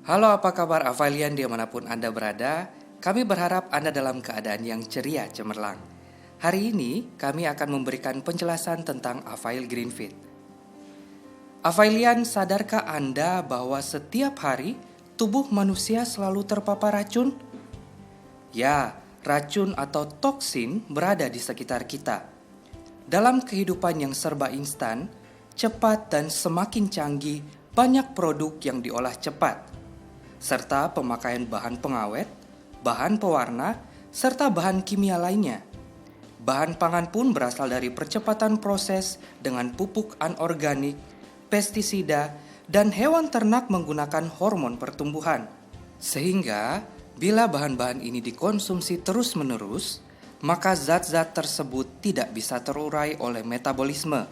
Halo, apa kabar Avalian dimanapun Anda berada? Kami berharap Anda dalam keadaan yang ceria cemerlang. Hari ini kami akan memberikan penjelasan tentang Avail Greenfeed. Availian, sadarkah Anda bahwa setiap hari tubuh manusia selalu terpapar racun? Ya, racun atau toksin berada di sekitar kita. Dalam kehidupan yang serba instan, cepat dan semakin canggih, banyak produk yang diolah cepat, serta pemakaian bahan pengawet, bahan pewarna, serta bahan kimia lainnya. Bahan pangan pun berasal dari percepatan proses dengan pupuk anorganik, pestisida, dan hewan ternak menggunakan hormon pertumbuhan. Sehingga, bila bahan-bahan ini dikonsumsi terus-menerus, maka zat-zat tersebut tidak bisa terurai oleh metabolisme.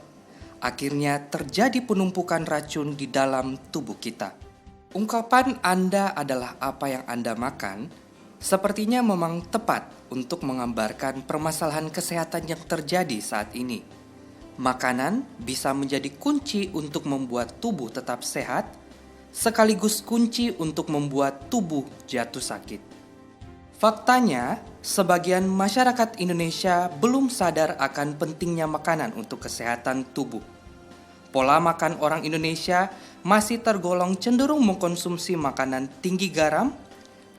Akhirnya terjadi penumpukan racun di dalam tubuh kita. Ungkapan Anda adalah apa yang Anda makan sepertinya memang tepat untuk menggambarkan permasalahan kesehatan yang terjadi saat ini. Makanan bisa menjadi kunci untuk membuat tubuh tetap sehat, sekaligus kunci untuk membuat tubuh jatuh sakit. Faktanya, sebagian masyarakat Indonesia belum sadar akan pentingnya makanan untuk kesehatan tubuh. Pola makan orang Indonesia masih tergolong cenderung mengkonsumsi makanan tinggi garam,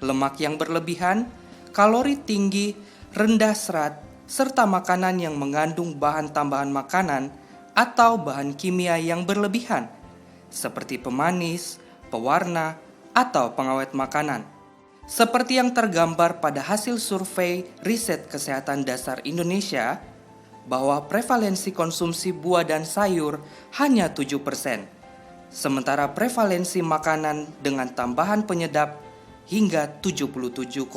lemak yang berlebihan, kalori tinggi, rendah serat, serta makanan yang mengandung bahan tambahan makanan atau bahan kimia yang berlebihan, seperti pemanis, pewarna, atau pengawet makanan. Seperti yang tergambar pada hasil survei Riset Kesehatan Dasar Indonesia, bahwa prevalensi konsumsi buah dan sayur hanya 7%, sementara prevalensi makanan dengan tambahan penyedap hingga 77,8%.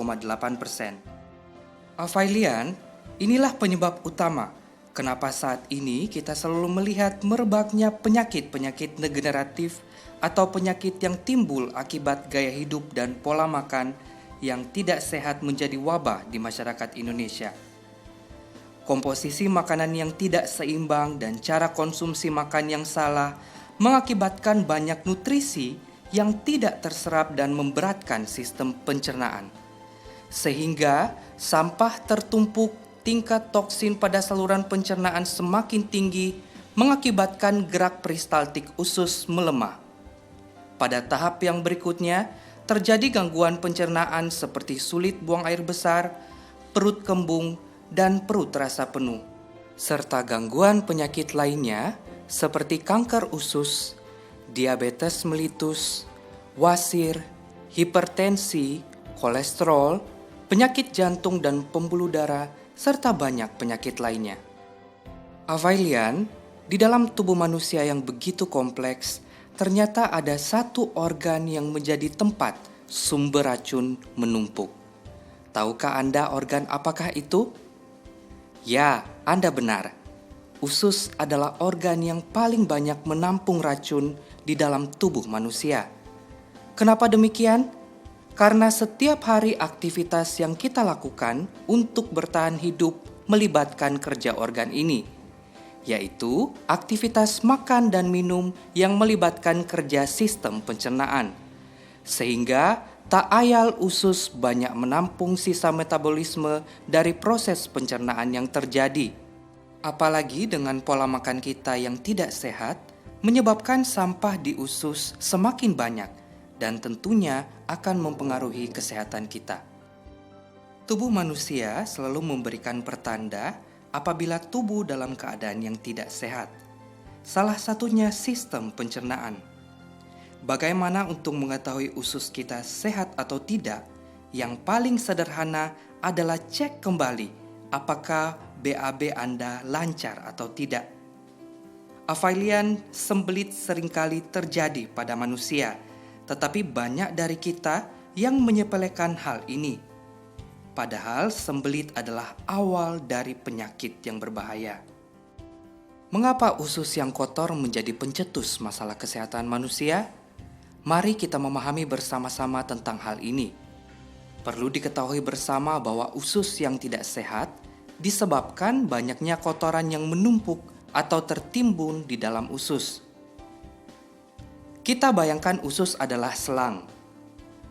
Availian, inilah penyebab utama kenapa saat ini kita selalu melihat merebaknya penyakit-penyakit degeneratif atau penyakit yang timbul akibat gaya hidup dan pola makan yang tidak sehat menjadi wabah di masyarakat Indonesia. Komposisi makanan yang tidak seimbang dan cara konsumsi makan yang salah mengakibatkan banyak nutrisi yang tidak terserap dan memberatkan sistem pencernaan. Sehingga sampah tertumpuk, tingkat toksin pada saluran pencernaan semakin tinggi, mengakibatkan gerak peristaltik usus melemah. Pada tahap yang berikutnya, terjadi gangguan pencernaan seperti sulit buang air besar, perut kembung, dan perut terasa penuh, serta gangguan penyakit lainnya seperti kanker usus, diabetes mellitus, wasir, hipertensi, kolesterol, penyakit jantung dan pembuluh darah, serta banyak penyakit lainnya. Availian, di dalam tubuh manusia yang begitu kompleks, ternyata ada satu organ yang menjadi tempat sumber racun menumpuk. Tahukah Anda organ apakah itu? Ya, Anda benar. Usus adalah organ yang paling banyak menampung racun di dalam tubuh manusia. Kenapa demikian? Karena setiap hari aktivitas yang kita lakukan untuk bertahan hidup melibatkan kerja organ ini, yaitu aktivitas makan dan minum yang melibatkan kerja sistem pencernaan. Sehingga tak ayal usus banyak menampung sisa metabolisme dari proses pencernaan yang terjadi. Apalagi dengan pola makan kita yang tidak sehat, menyebabkan sampah di usus semakin banyak dan tentunya akan mempengaruhi kesehatan kita. Tubuh manusia selalu memberikan pertanda apabila tubuh dalam keadaan yang tidak sehat. Salah satunya sistem pencernaan. Bagaimana untuk mengetahui usus kita sehat atau tidak? Yang paling sederhana adalah cek kembali apakah BAB Anda lancar atau tidak. Availian, sembelit seringkali terjadi pada manusia, tetapi banyak dari kita yang menyepelekan hal ini. Padahal sembelit adalah awal dari penyakit yang berbahaya. Mengapa usus yang kotor menjadi pencetus masalah kesehatan manusia? Mari kita memahami bersama-sama tentang hal ini. Perlu diketahui bersama bahwa usus yang tidak sehat disebabkan banyaknya kotoran yang menumpuk atau tertimbun di dalam usus. Kita bayangkan usus adalah selang.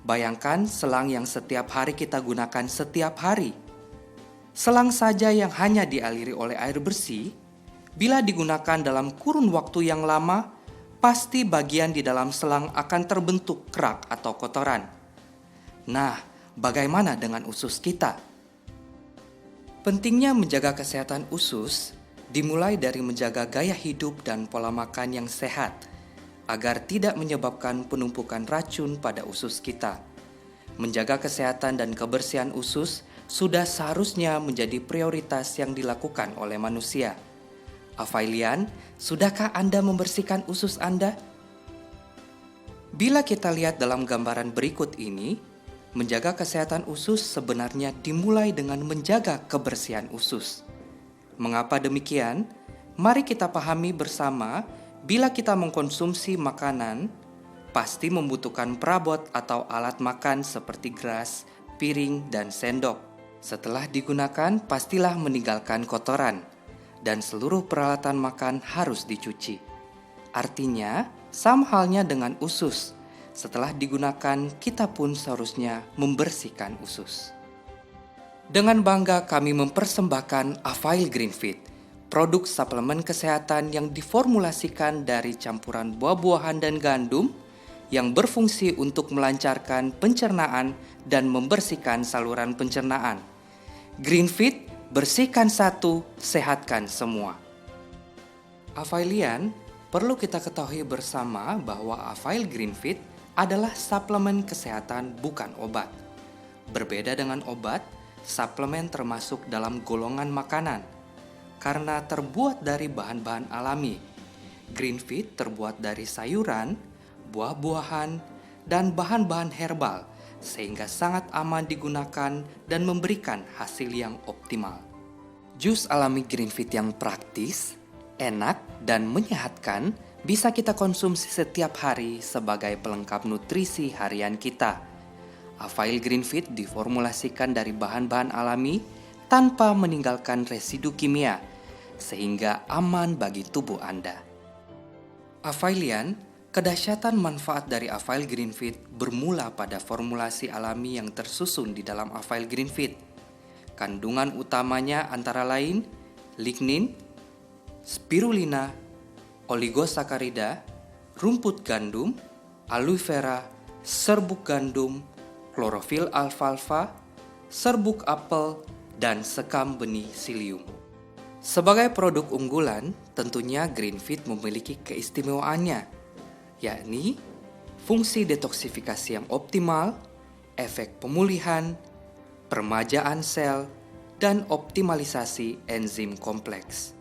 Bayangkan selang yang setiap hari kita gunakan setiap hari. Selang saja yang hanya dialiri oleh air bersih, bila digunakan dalam kurun waktu yang lama, pasti bagian di dalam selang akan terbentuk kerak atau kotoran. Nah, bagaimana dengan usus kita? Pentingnya menjaga kesehatan usus dimulai dari menjaga gaya hidup dan pola makan yang sehat, agar tidak menyebabkan penumpukan racun pada usus kita. Menjaga kesehatan dan kebersihan usus sudah seharusnya menjadi prioritas yang dilakukan oleh manusia. Afailian, sudahkah Anda membersihkan usus Anda? Bila kita lihat dalam gambaran berikut ini, menjaga kesehatan usus sebenarnya dimulai dengan menjaga kebersihan usus. Mengapa demikian? Mari kita pahami bersama, bila kita mengkonsumsi makanan, pasti membutuhkan perabot atau alat makan seperti gelas, piring, dan sendok. Setelah digunakan, pastilah meninggalkan kotoran, dan seluruh peralatan makan harus dicuci. Artinya, sama halnya dengan usus. Setelah digunakan, kita pun seharusnya membersihkan usus. Dengan bangga kami mempersembahkan Afail Green Fit, produk suplemen kesehatan yang diformulasikan dari campuran buah-buahan dan gandum yang berfungsi untuk melancarkan pencernaan dan membersihkan saluran pencernaan. Green Fit, bersihkan satu, sehatkan semua. Afailian, perlu kita ketahui bersama bahwa Afail Green Fit adalah suplemen kesehatan, bukan obat. Berbeda dengan obat, suplemen termasuk dalam golongan makanan karena terbuat dari bahan-bahan alami. Green Fit terbuat dari sayuran, buah-buahan, dan bahan-bahan herbal sehingga sangat aman digunakan dan memberikan hasil yang optimal. Jus alami Green Fit yang praktis, enak, dan menyehatkan bisa kita konsumsi setiap hari sebagai pelengkap nutrisi harian kita. Afail Green Fit diformulasikan dari bahan-bahan alami tanpa meninggalkan residu kimia, sehingga aman bagi tubuh Anda. Afailian, kedahsyatan manfaat dari Afail Green Fit bermula pada formulasi alami yang tersusun di dalam Afail Green Fit. Kandungan utamanya antara lain lignin, spirulina, oligosakarida, rumput gandum, aloe vera, serbuk gandum, klorofil alfalfa, serbuk apel, dan sekam benih psyllium. Sebagai produk unggulan, tentunya Green Fit memiliki keistimewaannya, yakni fungsi detoksifikasi yang optimal, efek pemulihan, permajaan sel, dan optimalisasi enzim kompleks.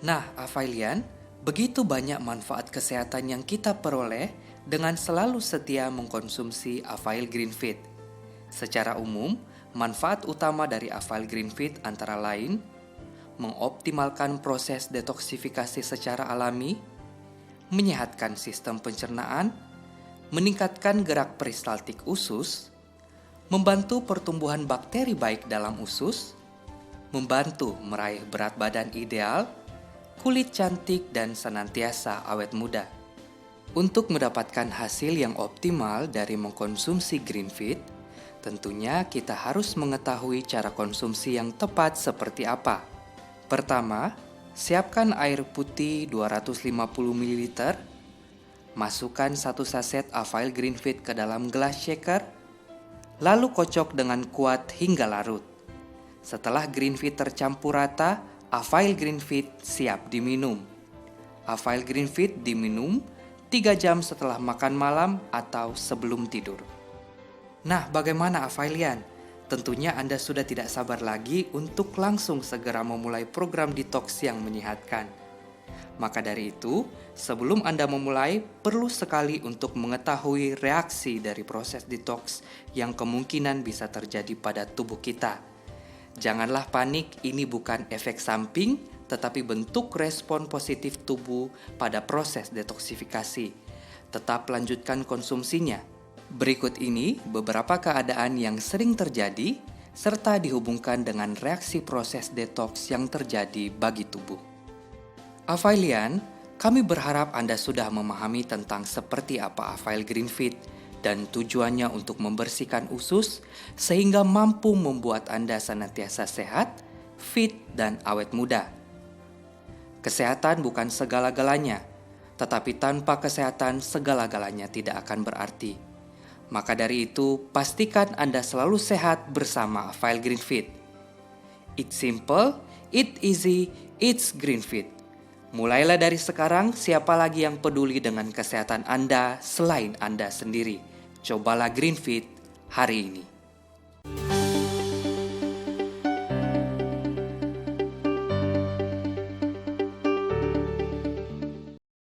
Nah, Afailian, begitu banyak manfaat kesehatan yang kita peroleh dengan selalu setia mengkonsumsi Afail Green Fit. Secara umum, manfaat utama dari Afail Green Fit antara lain mengoptimalkan proses detoksifikasi secara alami, menyehatkan sistem pencernaan, meningkatkan gerak peristaltik usus, membantu pertumbuhan bakteri baik dalam usus, membantu meraih berat badan ideal, kulit cantik, dan senantiasa awet muda. Untuk mendapatkan hasil yang optimal dari mengkonsumsi Green Fit, tentunya kita harus mengetahui cara konsumsi yang tepat seperti apa. Pertama, siapkan air putih 250 ml, masukkan 1 saset Afail Green Fit ke dalam gelas shaker, lalu kocok dengan kuat hingga larut. Setelah Green Fit tercampur rata, Afail Green Fit siap diminum. Afail Green Fit diminum 3 jam setelah makan malam atau sebelum tidur. Nah, bagaimana Afailian? Tentunya Anda sudah tidak sabar lagi untuk langsung segera memulai program detox yang menyehatkan. Maka dari itu, sebelum Anda memulai, perlu sekali untuk mengetahui reaksi dari proses detox yang kemungkinan bisa terjadi pada tubuh kita. Janganlah panik, ini bukan efek samping, tetapi bentuk respon positif tubuh pada proses detoksifikasi. Tetap lanjutkan konsumsinya. Berikut ini beberapa keadaan yang sering terjadi serta dihubungkan dengan reaksi proses detox yang terjadi bagi tubuh. Afailian, kami berharap Anda sudah memahami tentang seperti apa Afail Green Fit dan tujuannya untuk membersihkan usus sehingga mampu membuat Anda senantiasa sehat, fit, dan awet muda. Kesehatan bukan segala-galanya, tetapi tanpa kesehatan segala-galanya tidak akan berarti. Maka dari itu, pastikan Anda selalu sehat bersama Avail Green Fit. It's simple, it's easy, it's Green Fit. Mulailah dari sekarang, siapa lagi yang peduli dengan kesehatan Anda selain Anda sendiri? Cobalah Green Fit hari ini.